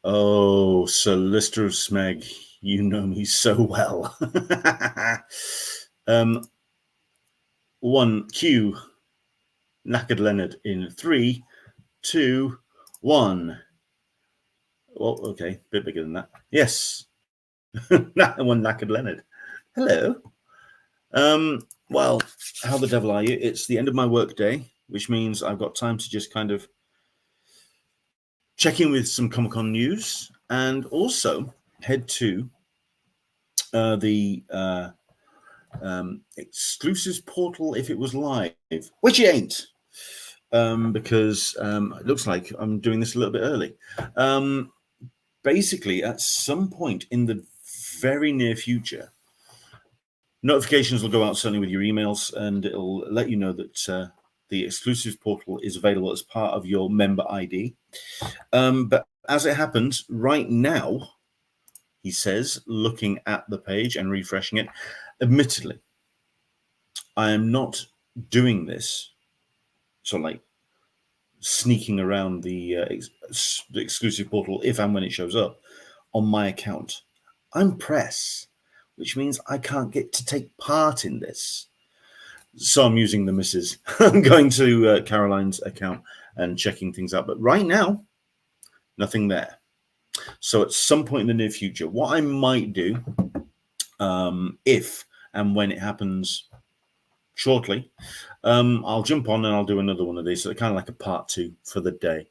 Oh, Sir Lister of Smeg, you know me so well. One, Q, Knackered Leonard in 3, 2, 1. Well, okay, a bit bigger than that. Yes. One Knackered Leonard. Hello. Well, how the devil are you? It's the end of my work day, which means I've got time to just kind of check in with some Comic-Con news and also head to the exclusives portal if it was live, which it ain't, because it looks like I'm doing this a little bit early. Basically, at some point in the very near future, notifications will go out certainly with your emails, and it'll let you know that the exclusives portal is available as part of your member ID. But as it happens right now, he says, looking at the page and refreshing it, admittedly, I am not doing this, so like sneaking around the exclusive portal if and when it shows up on my account. I'm press, which means I can't get to take part in this. So I'm using the missus. I'm going to Caroline's account and checking things out. But right now, nothing there. So at some point in the near future, what I might do, if and when it happens shortly, I'll jump on and I'll do another one of these. So kind of like a part 2 for the day.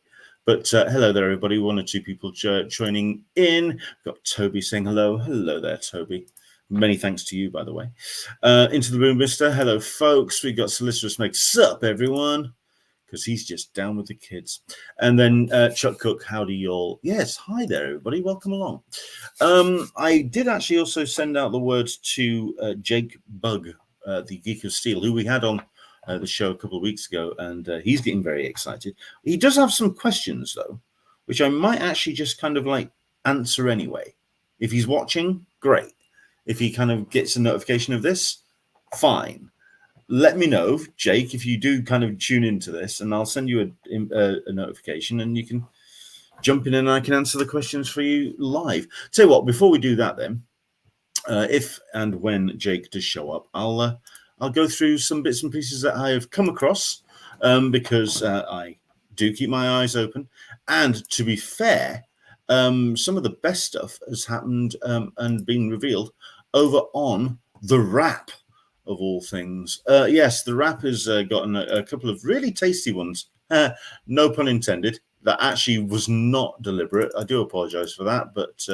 But hello there, everybody. 1 or 2 people joining in. We've got Toby saying hello. Hello there, Toby. Many thanks to you, by the way. Into the room, mister. Hello, folks. We've got Solicitor Smeg. Sup, everyone? Because he's just down with the kids. And then Chuck Cook, howdy y'all. Yes, hi there, everybody. Welcome along. I did actually also send out the word to Jake Bugg, the Geek of Steel, who we had on the show a couple of weeks ago, and he's getting very excited. He does have some questions, though, which I might actually just kind of like answer anyway. If he's watching, great. If he kind of gets a notification of this, fine. Let me know, Jake, if you do kind of tune into this, and I'll send you a notification, and you can jump in and I can answer the questions for you live. Tell you what, before we do that, then, if and when Jake does show up, I'll go through some bits and pieces that I have come across, because I do keep my eyes open. And to be fair, some of the best stuff has happened and been revealed over on The Wrap, of all things. Yes, The Wrap has gotten a couple of really tasty ones. No pun intended. That actually was not deliberate. I do apologize for that, but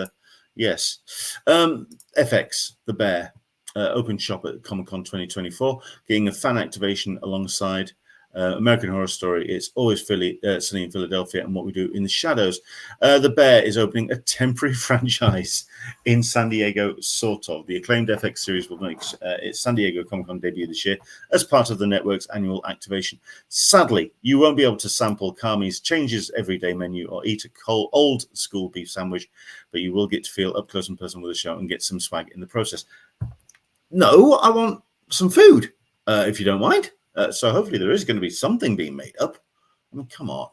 yes. FX, The Bear, open shop at Comic-Con 2024, getting a fan activation alongside American Horror Story. It's always Sunny in Philadelphia and What We Do in the Shadows. The Bear is opening a temporary franchise in San Diego, sort of. The acclaimed FX series will make its San Diego Comic-Con debut this year as part of the network's annual activation. Sadly, you won't be able to sample Kami's Changes Everyday menu or eat a cold, old school beef sandwich, but you will get to feel up close and personal with the show and get some swag in the process. No, I want some food, if you don't mind. So hopefully there is going to be something being made up. I mean, come on.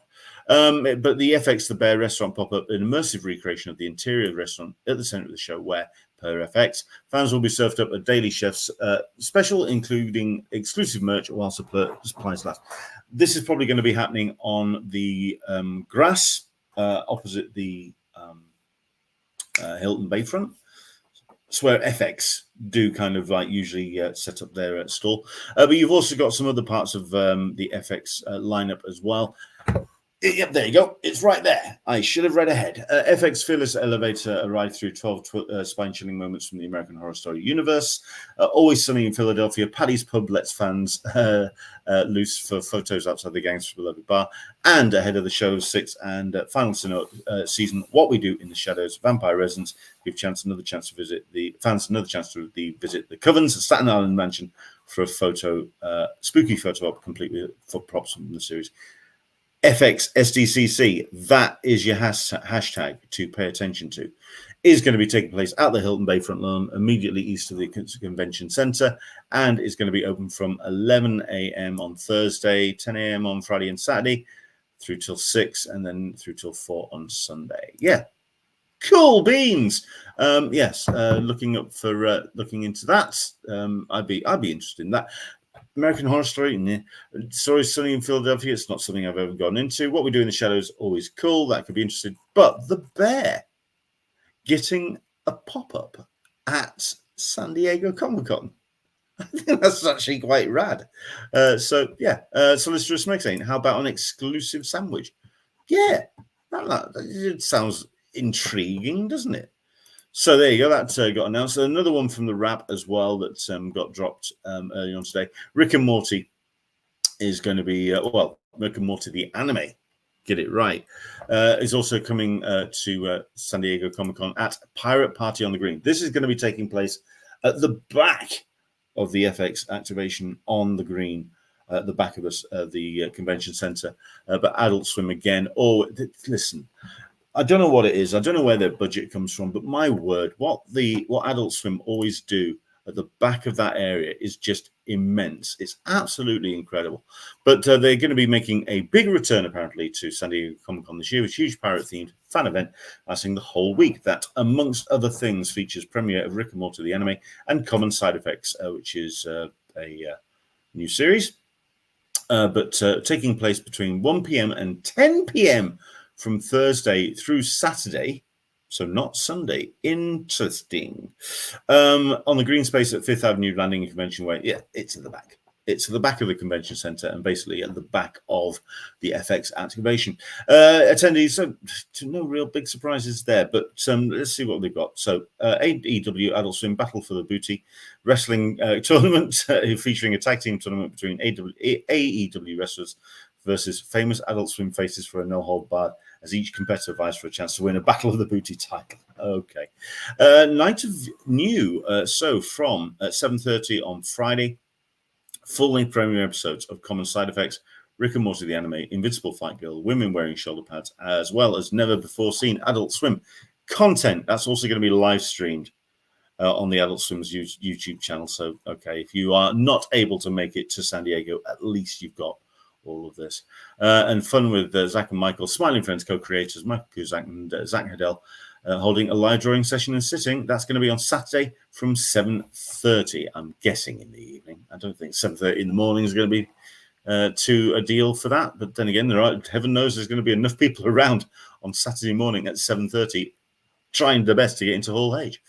But the FX The Bear restaurant pop-up, an immersive recreation of the interior of the restaurant at the center of the show, where, per FX, fans will be served up a daily chef's special, including exclusive merch while supplies last. This is probably going to be happening on the grass opposite the Hilton Bayfront. It's where FX do kind of like usually set up their stall. But you've also got some other parts of the FX lineup as well. Yep, there you go. It's right there. I should have read ahead. FX Fearless Elevator, a ride through 12 spine-chilling moments from the American Horror Story universe. Always Sunny in Philadelphia. Paddy's Pub lets fans loose for photos outside the Gangster's Beloved Bar. And ahead of the show's 6th and final season, What We Do in the Shadows, Vampire Residence, give another chance to visit the Covens Staten Island mansion for a spooky photo op, complete with props from the series. FX SDCC, that is your hashtag to pay attention to, is going to be taking place at the Hilton Bayfront lawn immediately east of the convention center, and is going to be open from 11 a.m. on Thursday, 10 a.m. on Friday and Saturday, through till 6, and then through till 4 on Sunday. Yeah, Cool beans. Yes, looking into that. I'd be interested in that. American Horror Story, yeah. Story Sunny in Philadelphia. It's not something I've ever gone into. What We Do in the Shadows, always cool. That could be interesting. But The Bear getting a pop-up at San Diego Comic-Con. I think that's actually quite rad. Solicitor Smeg saying, how about an exclusive sandwich? Yeah, it sounds intriguing, doesn't it? So there you go. That got announced. Another one from the Wrap as well that got dropped early on today. Rick and Morty is going to be, Rick and Morty, the anime, get it right, is also coming to San Diego Comic-Con at Pirate Party on the Green. This is going to be taking place at the back of the FX activation on the Green, at the back of the convention center. But Adult Swim again. Oh, listen, I don't know what it is. I don't know where their budget comes from, but my word, what Adult Swim always do at the back of that area is just immense. It's absolutely incredible. But they're going to be making a big return, apparently, to San Diego Comic-Con this year, a huge pirate-themed fan event lasting the whole week. That, amongst other things, features premiere of Rick and Morty, the anime, and Common Side Effects, which is a new series, but taking place between 1 p.m. and 10 p.m. from Thursday through Saturday, so not Sunday. Interesting. On the green space at Fifth Avenue Landing and Convention Way. Yeah, it's at the back. It's at the back of the convention center and basically at the back of the FX activation. Attendees, so no real big surprises there, but let's see what they've got. So AEW Adult Swim Battle for the Booty Wrestling Tournament featuring a tag team tournament between AEW wrestlers versus famous Adult Swim faces for a no-hold-barred, as each competitor vies for a chance to win a Battle of the Booty title. Okay. Night of New. So from 7:30 on Friday, full-length premiere episodes of Common Side Effects, Rick and Morty the anime, Invincible Fight Girl, women wearing shoulder pads, as well as never-before-seen Adult Swim content. That's also going to be live-streamed on the Adult Swim's YouTube channel. So, okay, if you are not able to make it to San Diego, at least you've got all of this. And fun with Zach and Michael, Smiling Friends co-creators, Michael Cusack and Zach Hedel, holding a live drawing session and sitting. That's going to be on Saturday from 7:30. I'm guessing in the evening. I don't think 7:30 in the morning is going to be to a deal for that. But then again, heaven knows there's going to be enough people around on Saturday morning at 7:30 trying their best to get into Hall H.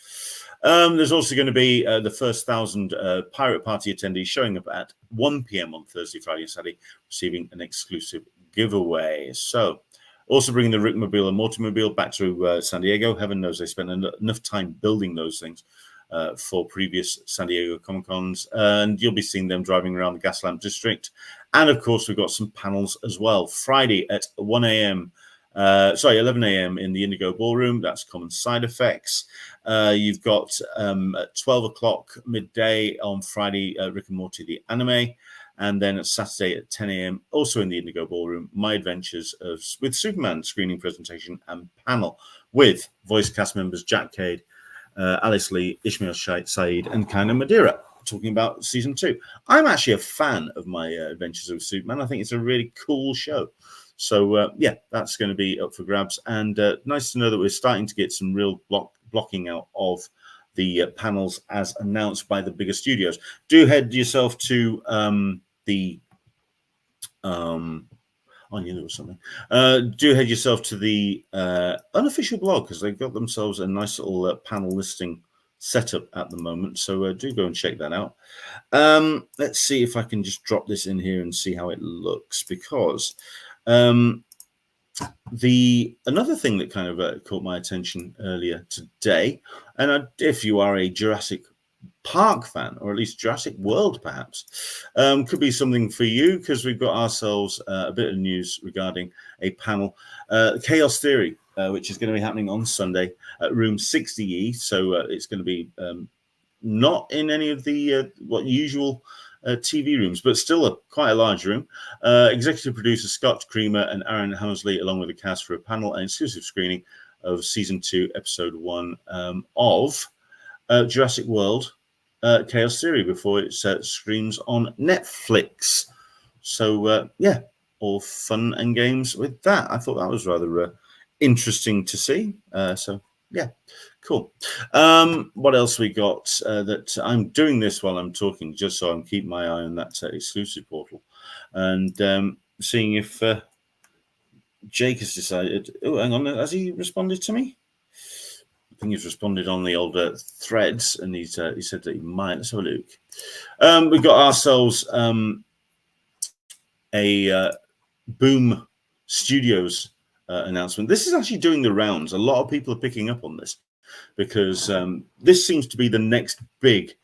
There's also going to be the first 1,000 Pirate Party attendees showing up at 1 p.m. on Thursday, Friday, and Saturday, receiving an exclusive giveaway. So, also bringing the Rickmobile and Mortymobile back to San Diego. Heaven knows they spent enough time building those things for previous San Diego Comic-Cons, and you'll be seeing them driving around the Gaslamp District. And, of course, we've got some panels as well. Friday at 11 a.m. in the Indigo Ballroom. That's Common Side Effects. You've got at 12 o'clock midday on Friday, Rick and Morty, the anime. And then at Saturday at 10 a.m., also in the Indigo Ballroom, My Adventures with Superman screening presentation and panel with voice cast members Jack Cade, Alice Lee, Ishmael Saeed, and Kind Madeira, talking about season 2. I'm actually a fan of My Adventures with Superman. I think it's a really cool show. So, that's going to be up for grabs. And nice to know that we're starting to get some real blocking out of the panels as announced by the bigger studios. Do head yourself to the... I knew there was something. Do head yourself to the unofficial blog, because they've got themselves a nice little panel listing set up at the moment. So do go and check that out. Let's see if I can just drop this in here and see how it looks, because... another thing that kind of caught my attention earlier today, and if you are a Jurassic Park fan, or at least Jurassic World perhaps, could be something for you, because we've got ourselves a bit of news regarding a panel, Chaos Theory, which is going to be happening on Sunday at room 60E. So it's going to be not in any of the usual TV rooms, but still quite a large room. Executive producer Scott Creamer and Aaron Hammersley, along with the cast, for a panel and exclusive screening of season 2, episode 1 of Jurassic World Chaos Theory before it streams on Netflix. So all fun and games with that. I thought that was rather interesting to see. So Yeah, cool. What else we got? That I'm doing this while I'm talking, just so I'm keeping my eye on that exclusive portal, and seeing if Jake has decided. Oh, hang on, has he responded to me? I think he's responded on the older threads, and he said that he might. Let's have a look. We got ourselves a Boom Studios announcement. This is actually doing the rounds. A lot of people are picking up on this because this seems to be the next big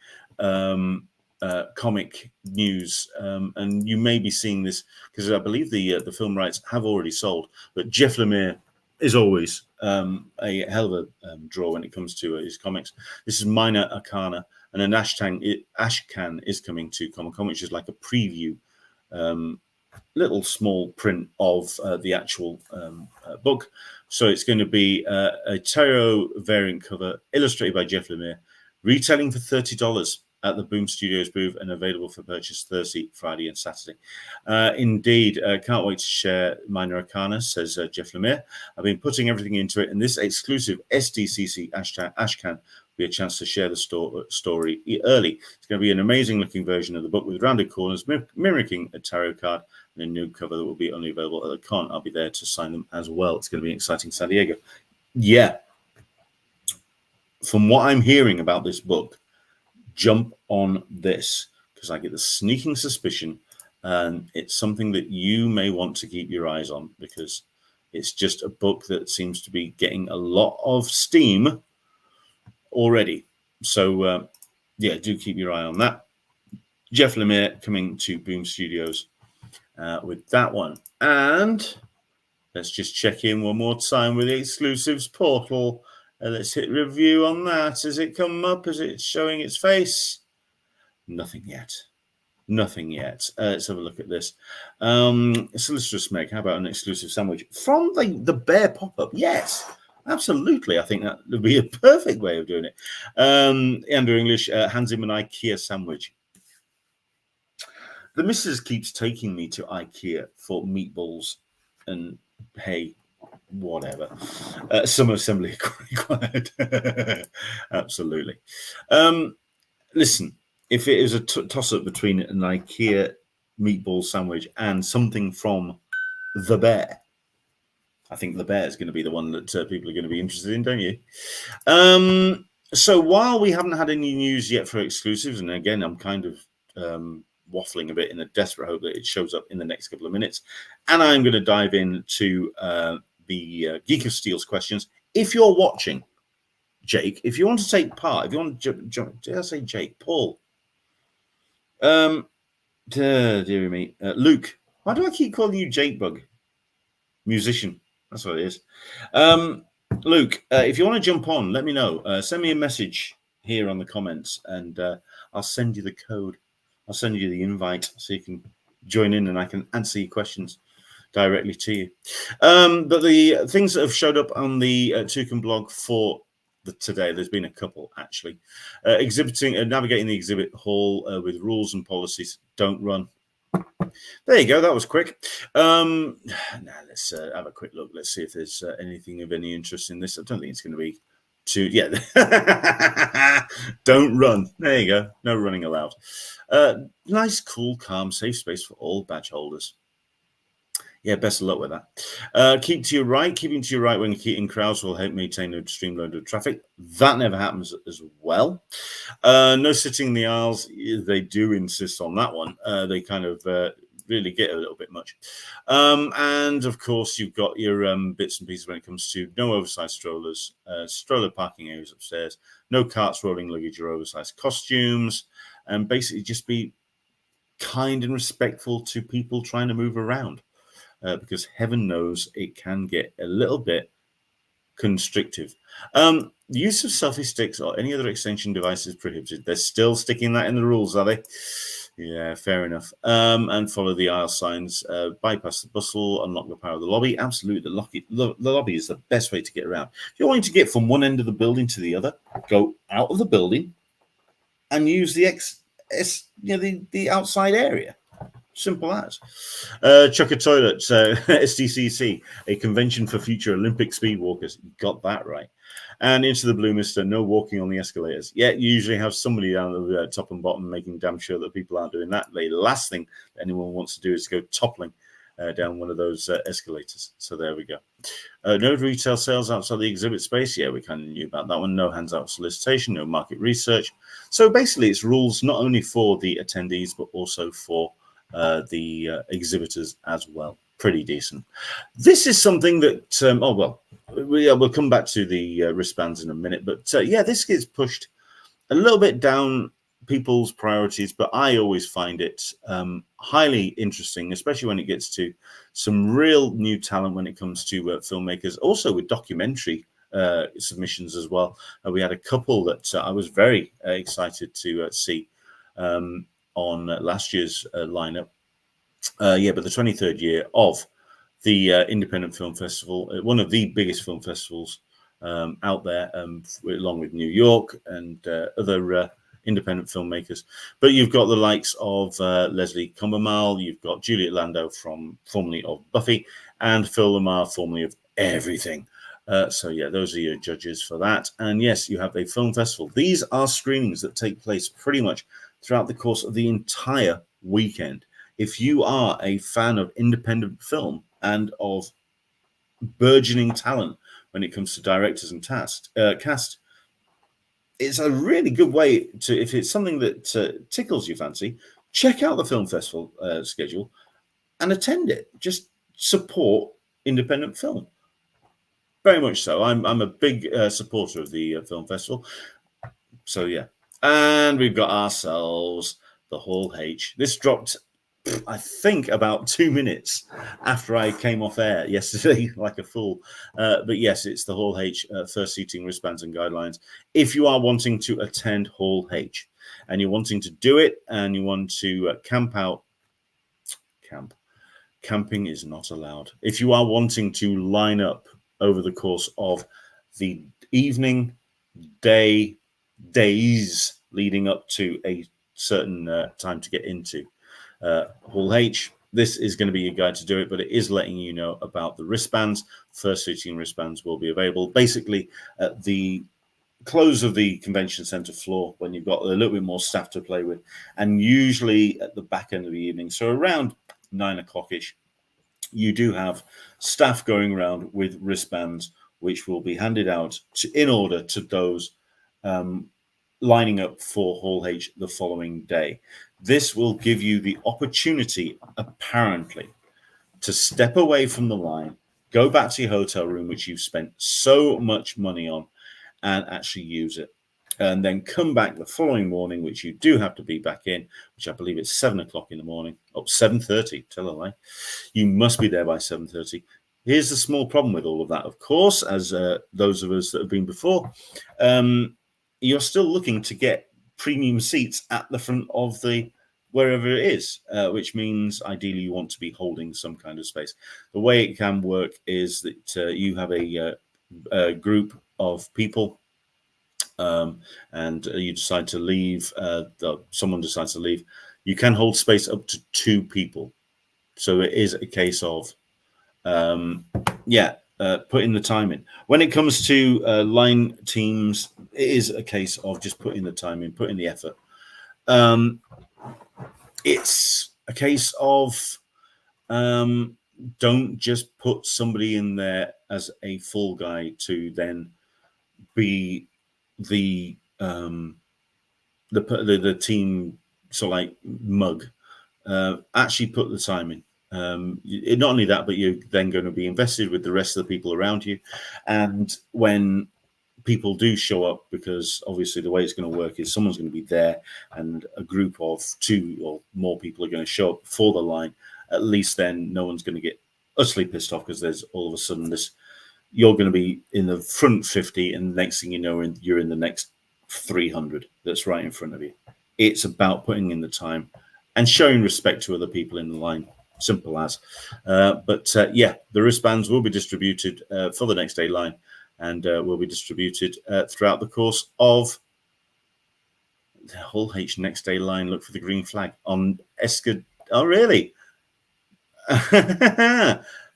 comic news, and you may be seeing this because I believe the film rights have already sold. But Jeff Lemire is always a hell of a draw when it comes to his comics. This is Minor Arcana, and an Ashcan is coming to Comic Con, which is like a preview. Little small print of the actual book. So it's going to be a tarot variant cover illustrated by Jeff Lemire, retailing for $30 at the Boom Studios booth and available for purchase Thursday, Friday, and Saturday. Indeed, can't wait to share Minor Arcana, says Jeff Lemire. I've been putting everything into it, and this exclusive SDCC Ashcan be a chance to share the story early. It's going to be an amazing looking version of the book with rounded corners, mimicking a tarot card, and a new cover that will be only available at the con. I'll be there to sign them as well. It's going to be exciting, San Diego. Yeah. From what I'm hearing about this book, jump on this, because I get the sneaking suspicion, and it's something that you may want to keep your eyes on, because it's just a book that seems to be getting a lot of steam already. So yeah, do keep your eye on that. Jeff Lemire coming to Boom Studios with that one. And let's just check in one more time with the exclusives portal. Let's hit review on that. Has it come up? Is it showing its face? Nothing yet. Nothing yet. Let's have a look at this. Solicitor Meg, how about an exclusive sandwich from the bear pop-up? Yes. Absolutely, I think that would be a perfect way of doing it. Andrew English hands him an IKEA sandwich. The missus keeps taking me to IKEA for meatballs and hey, whatever. Some assembly required. Absolutely. Listen, if it is a toss-up between an IKEA meatball sandwich and something from the bear, I think the bear is going to be the one that people are going to be interested in, don't you? So while we haven't had any news yet for exclusives, and again, I'm kind of waffling a bit in a desperate hope that it shows up in the next couple of minutes, and I'm going to dive into the Geek of Steel's questions. If you're watching, Jake, if you want to take part, if you want to jump, did I say Jake? Paul. Dear me. Luke, why do I keep calling you Jake Bug? Musician. That's what it is. Luke, if you want to jump on, let me know. Send me a message here on the comments, and I'll send you the code. I'll send you the invite so you can join in and I can answer your questions directly to you. But the things that have showed up on the Toucan blog for today, there's been a couple actually. Navigating the exhibit hall with rules and policies. Don't run. There you go. That was quick. Now let's have a quick look. Let's see if there's anything of any interest in this. I don't think it's going to be too. Yeah. Don't run. There you go. No running allowed. Nice, cool, calm, safe space for all badge holders. Yeah, best of luck with that. Keeping to your right when in crowds will help maintain a streamload of traffic. That never happens as well. No sitting in the aisles. They do insist on that one. They kind of really get a little bit much. And of course, you've got your bits and pieces when it comes to no oversized strollers, stroller parking areas upstairs, no carts rolling luggage or oversized costumes, and basically just be kind and respectful to people trying to move around. Because heaven knows it can get a little bit constrictive. The use of selfie sticks or any other extension devices prohibited. They're still sticking that in the rules, are they? Yeah, fair enough. And follow the aisle signs. Bypass the bustle. Unlock the power of the lobby. Absolutely, the lobby is the best way to get around. If you're wanting to get from one end of the building to the other, go out of the building and use the outside area. Simple as. Chuck a Toilet, STCC, a convention for future Olympic speedwalkers. You got that right. And Into the Blue Mister, no walking on the escalators. Yeah, you usually have somebody down the top and bottom making damn sure that people aren't doing that. The last thing anyone wants to do is go toppling down one of those escalators. So there we go. No retail sales outside the exhibit space. Yeah, we kind of knew about that one. No hands-out solicitation, no market research. So basically, it's rules not only for the attendees, but also for the exhibitors as well. Pretty decent. This is something that, we'll come back to the wristbands in a minute. But yeah, this gets pushed a little bit down people's priorities, but I always find it highly interesting, especially when it gets to some real new talent when it comes to filmmakers, also with documentary submissions as well. We had a couple that I was very excited to see on last year's lineup. But the 23rd year of the Independent Film Festival, one of the biggest film festivals out there, along with New York and other independent filmmakers. But you've got the likes of Leslie Cumbermal, you've got Juliet Landau formerly of Buffy, and Phil Lamar, formerly of Everything. So yeah, those are your judges for that. And yes, you have a film festival. These are screenings that take place pretty much throughout the course of the entire weekend. If you are a fan of independent film and of burgeoning talent when it comes to directors and cast, it's a really good way to, if it's something that tickles your fancy, check out the film festival schedule and attend it. Just support independent film. Very much so. I'm a big supporter of the film festival. So yeah, and we've got ourselves the Hall H. This dropped, I think, about 2 minutes after I came off air yesterday, like a fool. But yes, it's the Hall H first seating wristbands and guidelines. If you are wanting to attend Hall H and you're wanting to do it and you want to camp out, camping is not allowed. If you are wanting to line up over the course of the evening, days leading up to a certain time to get into Hall H, this is going to be your guide to do it, but it is letting you know about the wristbands. First seating wristbands will be available basically at the close of the convention center floor when you've got a little bit more staff to play with, and usually at the back end of the evening, so around 9 o'clock-ish, you do have staff going around with wristbands which will be handed out in order to those lining up for Hall H the following day. This will give you the opportunity, apparently, to step away from the line, go back to your hotel room, which you've spent so much money on, and actually use it. And then come back the following morning, which you do have to be back in, which I believe it's 7 o'clock in the morning. Oh, 7:30, tell a lie. You must be there by 7:30. Here's the small problem with all of that, of course, as those of us that have been before. You're still looking to get premium seats at the front of the wherever it is, which means ideally you want to be holding some kind of space. The way it can work is that you have a group of people and you decide to leave, someone decides to leave, you can hold space up to 2 people. So it is a case of, putting the time in. When it comes to line teams, it is a case of just putting the time in, putting the effort. It's a case of don't just put somebody in there as a full guy to then be the team sort of like mug. Actually put the time in. Not only that, but you're then going to be invested with the rest of the people around you. And when people do show up, because obviously the way it's going to work is someone's going to be there and a group of 2 or more people are going to show up for the line, at least then no one's going to get utterly pissed off because there's all of a sudden this, you're going to be in the front 50 and next thing you know, you're in the next 300 that's right in front of you. It's about putting in the time and showing respect to other people in the line. Simple as. The wristbands will be distributed for the next day line and will be distributed throughout the course of the Hall H next day line. Look for the green flag on Escad. Oh, really?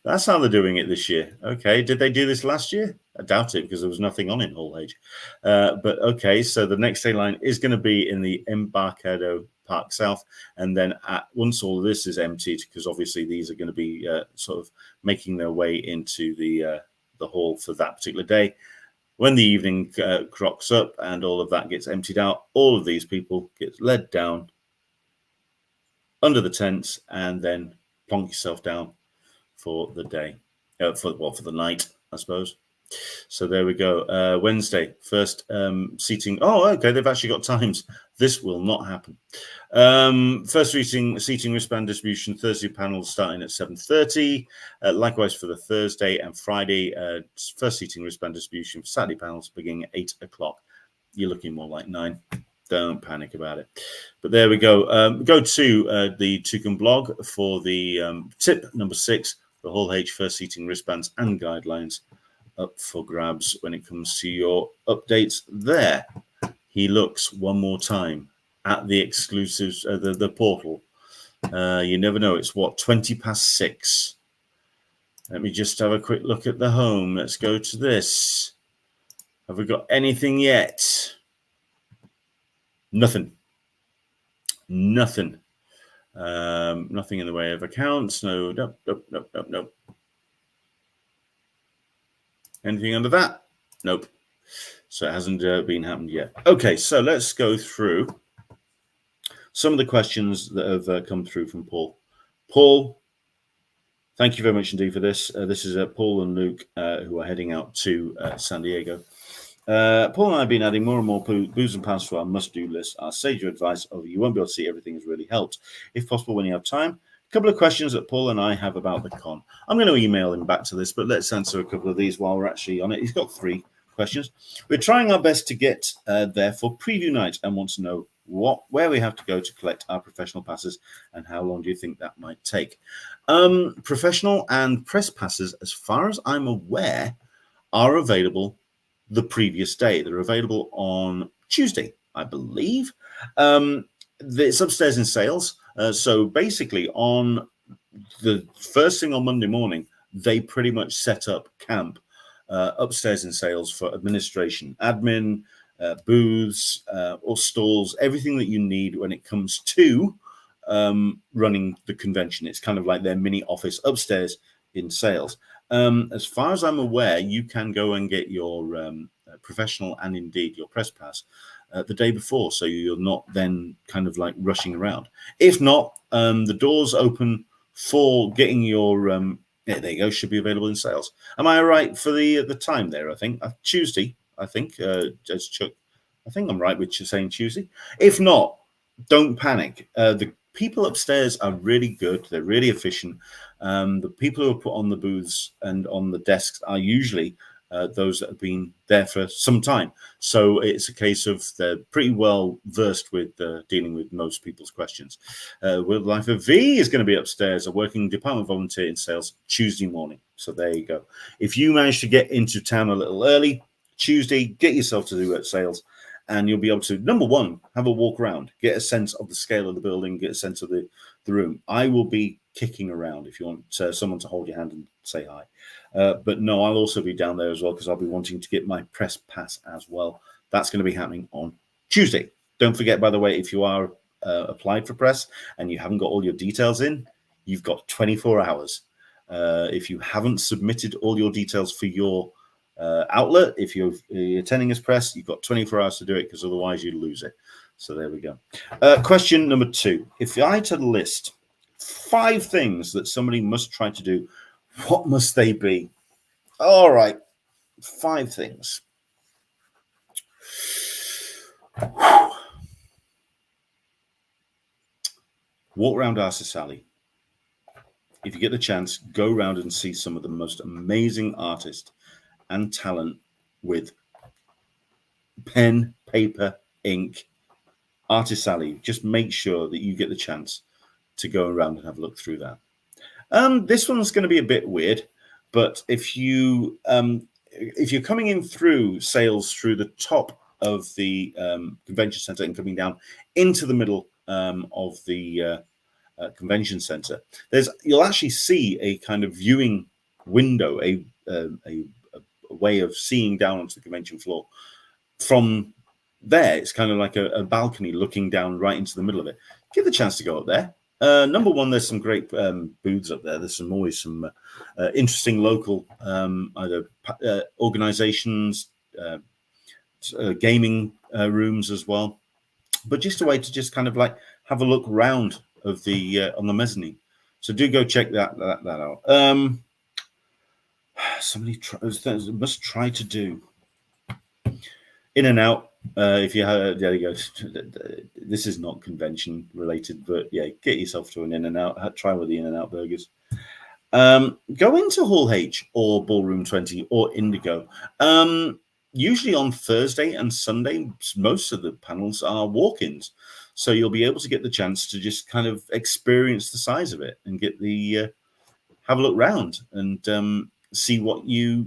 That's how they're doing it this year. Okay. Did they do this last year? I doubt it because there was nothing on in Hall H. But okay, so the next day line is going to be in the Embarcadero Park South. And then once all of this is emptied, because obviously these are going to be sort of making their way into the hall for that particular day. When the evening crocks up and all of that gets emptied out, all of these people get led down under the tents and then plonk yourself down for the day, for the night, I suppose. So there we go. Wednesday, first seating. Oh, okay, they've actually got times. This will not happen. First seating wristband distribution, Thursday panels starting at 7:30. Likewise for the Thursday and Friday, first seating wristband distribution for Saturday panels beginning at 8 o'clock. You're looking more like 9. Don't panic about it. But there we go. Go to the Toucan blog for the tip number 6, the Hall H first seating wristbands and guidelines up for grabs when it comes to your updates there. He looks one more time at the exclusives, the portal. You never know. It's 6:20. Let me just have a quick look at the home. Let's go to this. Have we got anything yet? Nothing. Nothing in the way of accounts. Nope. Anything under that? Nope. So it hasn't been happened yet. Okay, so let's go through some of the questions that have come through from Paul. Paul, thank you very much indeed for this. This is Paul and Luke who are heading out to San Diego. Paul and I have been adding more and more booze and pants to our must-do list. Our sage advice of you won't be able to see everything has really helped. If possible, when you have time, a couple of questions that Paul and I have about the con. I'm going to email him back to this, but let's answer a couple of these while we're actually on it. He's got 3 questions. We're trying our best to get there for preview night and want to know where we have to go to collect our professional passes and how long do you think that might take. Professional and press passes, as far as I'm aware, are available the previous day. They're available on Tuesday, I believe. It's upstairs in sales. So basically on the first thing on Monday morning, they pretty much set up camp upstairs in sales for administration, admin, booths, or stalls, everything that you need when it comes to running the convention. It's kind of like their mini office upstairs in sales. As far as I'm aware, you can go and get your professional and indeed your press pass the day before, so you're not then kind of like rushing around. If not, the doors open for getting your there you go, should be available in sales. Am I right for the time there? I think Tuesday. I think as Chuck, I think I'm right with you saying Tuesday. If not, don't panic. The people upstairs are really good. They're really efficient. The people who are put on the booths and on the desks are usually those that have been there for some time. So it's a case of they're pretty well versed with dealing with most people's questions. World Life of V is going to be upstairs, a working department volunteer in sales, Tuesday morning. So there you go. If you manage to get into town a little early, Tuesday, get yourself to do sales, and you'll be able to, number one, have a walk around, get a sense of the scale of the building, get a sense of the room. I will be kicking around if you want someone to hold your hand and say hi. But no, I'll also be down there as well because I'll be wanting to get my press pass as well. That's going to be happening on Tuesday. Don't forget, by the way, if you are applied for press and you haven't got all your details in, you've got 24 hours. If you haven't submitted all your details for your outlet, if you're attending as press, you've got 24 hours to do it because otherwise you lose it. So there we go. Question number 2. If I had to list 5 things that somebody must try to do, what must they be? All right, 5 things. Walk around Artist Alley. If you get the chance, go around and see some of the most amazing artists and talent with pen, paper, ink, Artist Alley. Just make sure that you get the chance to go around and have a look through that. This one's going to be a bit weird, but if you're coming in through sales through the top of the convention center and coming down into the middle of the Convention Center. You'll actually see a kind of viewing window, a way of seeing down onto the convention floor. From there, it's kind of like a balcony looking down right into the middle of it. Give the chance to go up there. Number one, there's some great booths up there. There's always some interesting local either organizations, gaming rooms as well, but just a way to just kind of like have a look round of the on the mezzanine. So do go check that out. Somebody must try to do In and Out. If you have, there you go. This is not convention related, but yeah, get yourself to an In and Out. Try with the In and Out burgers. Go into Hall H or Ballroom 20 or Indigo. Usually on Thursday and Sunday, most of the panels are walk-ins, so you'll be able to get the chance to just kind of experience the size of it and get the have a look round and see what you're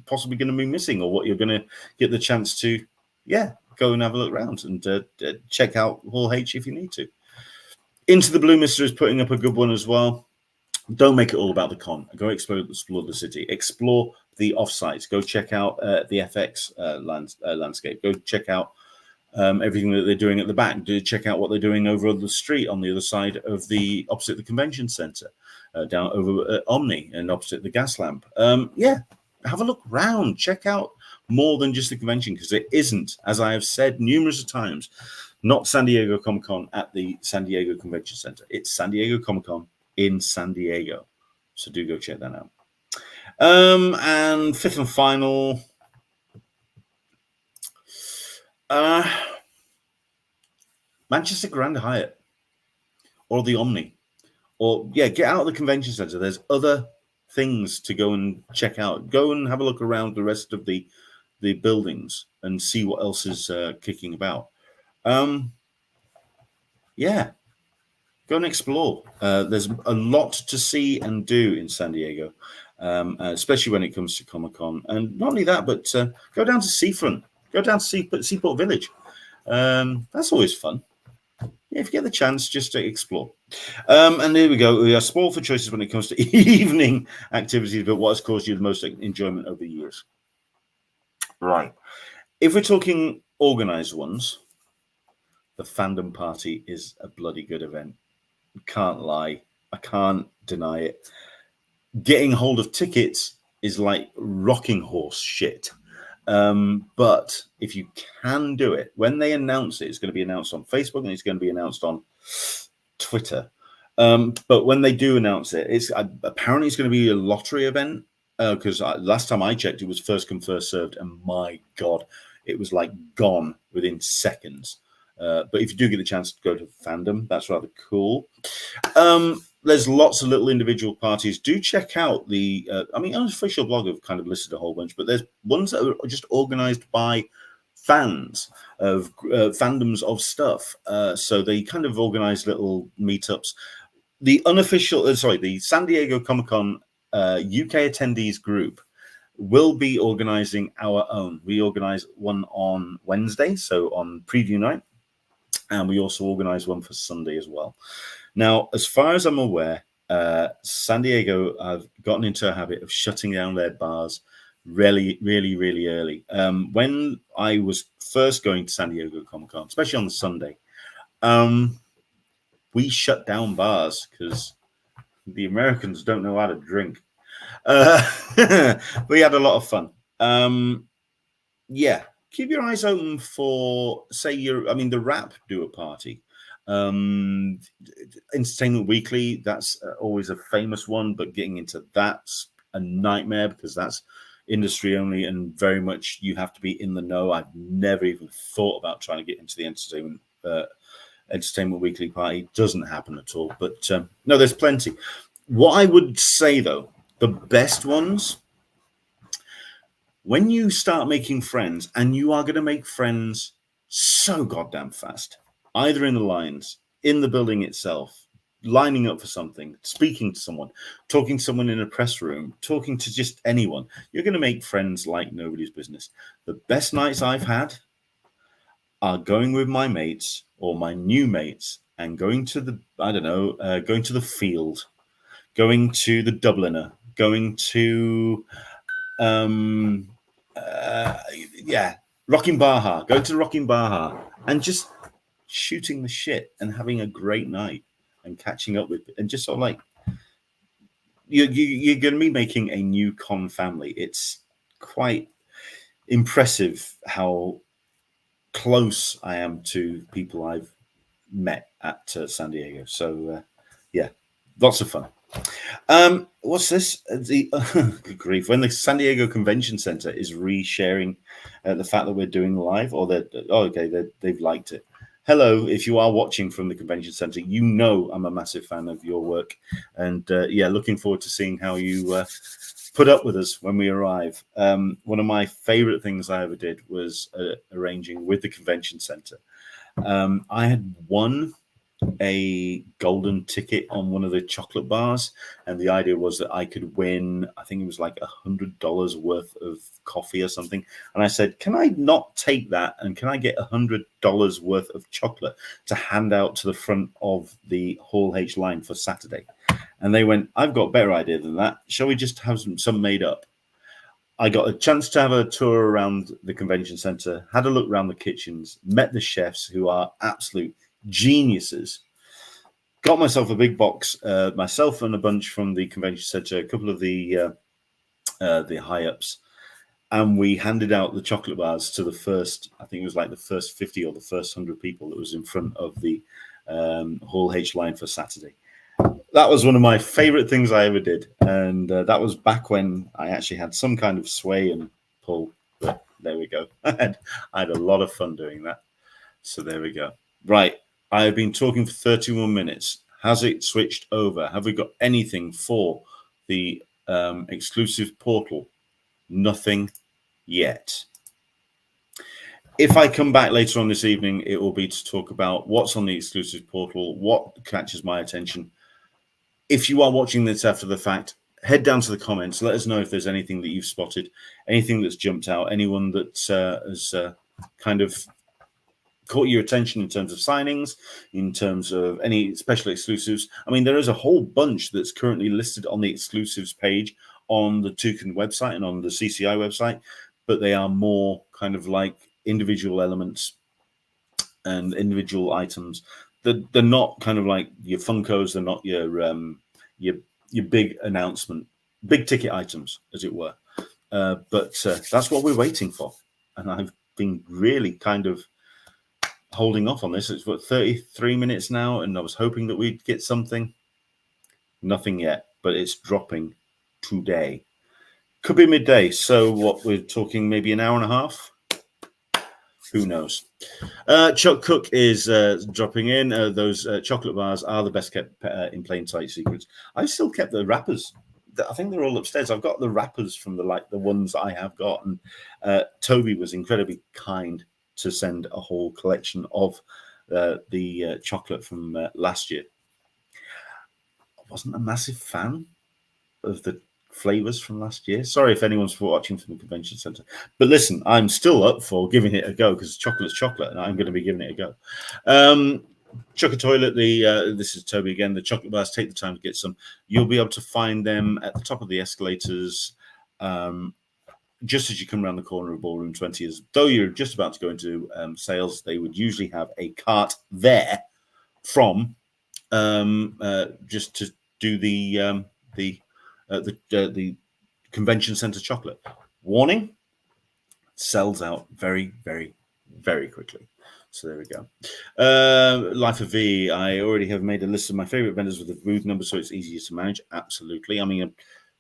possibly going to be missing, or what you're going to get the chance to, go and have a look around and check out Hall H if you need to. Into the Blue Mister is putting up a good one as well. Don't make it all about the con. Go explore the city. Explore the offsites. Go check out the FX landscape. Go check out everything that they're doing at the back. Do check out what they're doing over on the street on the other side of opposite the convention center, down over Omni and opposite the gas lamp. Have a look round. Check out more than just the convention, because it isn't, as I have said numerous times, not San Diego Comic-Con at the San Diego Convention Center. It's San Diego Comic-Con in San Diego. So do go check that out. And fifth and final, Manchester Grand Hyatt or the Omni, or get out of the convention center. There's other things to go and check out. Go and have a look around the rest of the buildings and see what else is kicking about. Go and explore. There's a lot to see and do in San Diego, especially when it comes to Comic-Con. And not only that, but go down to Seafront. Go down to Seaport Village. That's always fun. If you get the chance, just to explore. And there we go. We are spoiled for choices when it comes to evening activities, but what has caused you the most enjoyment over the years? Right. If we're talking organized ones, the Fandom Party is a bloody good event. Can't lie. I can't deny it. Getting hold of tickets is like rocking horse shit. But if you can do it, when they announce it, it's going to be announced on Facebook and it's going to be announced on Twitter. But when they do announce it, it's apparently it's going to be a lottery event, because last time I checked, it was first come, first served. And my God, it was like gone within seconds. But if you do get the chance to go to Fandom, that's rather cool. There's lots of little individual parties. Do check out the, unofficial blog have kind of listed a whole bunch, but there's ones that are just organized by fans of fandoms of stuff. So they kind of organize little meetups. The San Diego Comic-Con UK attendees group will be organizing our own. We organize one on Wednesday, so on preview night. And we also organize one for Sunday as well. Now, as far as I'm aware, San Diego have gotten into a habit of shutting down their bars really, really, really early. When I was first going to San Diego Comic-Con, especially on the Sunday, we shut down bars because the Americans don't know how to drink. We had a lot of fun. Keep your eyes open for, say, the Rap do a party. Entertainment Weekly, that's always a famous one, but getting into that's a nightmare because that's industry only and very much you have to be in the know. I've never even thought about trying to get into the Entertainment Weekly party. It doesn't happen at all. But no, there's plenty. What I would say, though, the best ones, when you start making friends, and you are going to make friends so goddamn fast, either in the lines, in the building itself, lining up for something, speaking to someone, talking to someone in a press room, talking to just anyone, you're going to make friends like nobody's business. The best nights I've had are going with my mates or my new mates and going to the, I don't know, going to the field, going to the Dubliner, going to, yeah, Rocking Baja, going to Rocking Baja, and just shooting the shit and having a great night and catching up with, and just sort of like, you're going to be making a new con family. It's quite impressive how close I am to people I've met at San Diego. So yeah, lots of fun. What's this? The good grief! When the San Diego Convention Center is resharing the fact that we're doing live, or that they've liked it. Hello, if you are watching from the convention center, you know I'm a massive fan of your work, and yeah, looking forward to seeing how you put up with us when we arrive. One of my favorite things I ever did was arranging with the convention center. I had won a golden ticket on one of the chocolate bars, and the idea was that I could win, I think it was like $100 worth of coffee or something. And I said, can I not take that, and can I get $100 worth of chocolate to hand out to the front of the Hall H line for Saturday? And they went, I've got a better idea than that. Shall we just have some made up? I got a chance to have a tour around the convention center, had a look around the kitchens, met the chefs who are absolute geniuses. Got myself a big box, myself and a bunch from the convention center, a couple of the high ups, and we handed out the chocolate bars to the first, I think it was like the first 50 or the first 100 people that was in front of the Hall H line for Saturday. That was one of my favorite things I ever did, and that was back when I actually had some kind of sway and pull. But there we go. I had a lot of fun doing that. So there we go. Right. I have been talking for 31 minutes. Has it switched over? Have we got anything for the exclusive portal? Nothing yet. If I come back later on this evening, it will be to talk about what's on the exclusive portal, what catches my attention. If you are watching this after the fact, head down to the comments. Let us know if there's anything that you've spotted, anything that's jumped out, anyone that has kind of caught your attention in terms of signings, in terms of any special exclusives. I mean, there is a whole bunch that's currently listed on the exclusives page on the Toucan website and on the CCI website, but they are more kind of like individual elements and individual items. They're not kind of like your Funkos. They're not your big announcement, big ticket items, as it were. But that's what we're waiting for. And I've been really kind of holding off on this. It's what, 33 minutes now, and I was hoping that we'd get something. Nothing yet, but it's dropping today. Could be midday. So what, we're talking maybe an hour and a half? Who knows? Chuck Cook is dropping in. Those chocolate bars are the best kept in plain sight secrets. I still kept the wrappers. I think they're all upstairs. I've got the wrappers from the ones I have got. And Toby was incredibly kind to send a whole collection of the chocolate from last year. I wasn't a massive fan of the flavors from last year. Sorry if anyone's watching from the convention center, but listen, I'm still up for giving it a go because chocolate's chocolate, and I'm going to be giving it a go. Chuck a Toilet, this is Toby again. The chocolate bars, take the time to get some. You'll be able to find them at the top of the escalators, just as you come around the corner of Ballroom 20. As though you're just about to go into sales, they would usually have a cart there from just to do the convention center chocolate. Warning, sells out very, very, very quickly. So there we go. Life of V, I already have made a list of my favorite vendors with the booth number, so it's easier to manage. Absolutely. I mean, I'm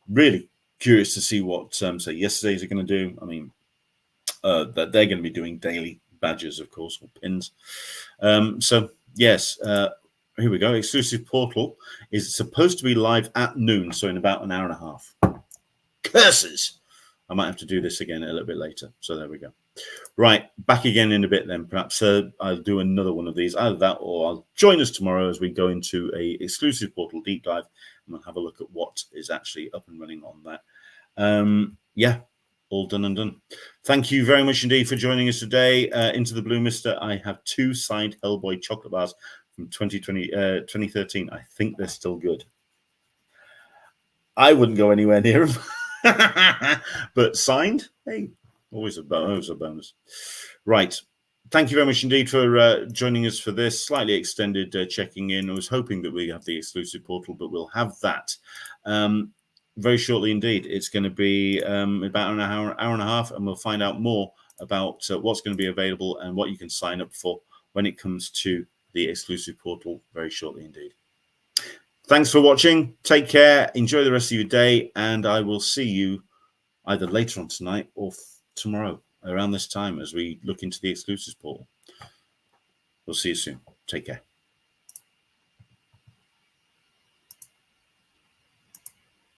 really curious to see what say yesterday's are going to do. I mean, that they're going to be doing daily badges, of course, or pins. So yes, here we go. Exclusive portal is supposed to be live at noon, so in about an hour and a half. Curses! I might have to do this again a little bit later. So there we go. Right, back again in a bit then. Perhaps I'll do another one of these. Either that or I'll join us tomorrow as we go into a exclusive portal deep dive and we'll have a look at what is actually up and running on that. Yeah, all done and done. Thank you very much indeed for joining us today. Into the Blue Mister, I have 2 signed Hellboy chocolate bars from 2013. I think they're still good. I wouldn't go anywhere near them. But signed, hey, always a bonus. Right. Thank you very much indeed for joining us for this slightly extended checking in. I was hoping that we have the exclusive portal, but we'll have that very shortly indeed. It's going to be about an hour and a half, and we'll find out more about what's going to be available and what you can sign up for when it comes to the exclusive portal very shortly indeed. Thanks for watching. Take care. Enjoy the rest of your day, and I will see you either later on tonight or tomorrow around this time as we look into the exclusives portal. We'll see you soon. Take care.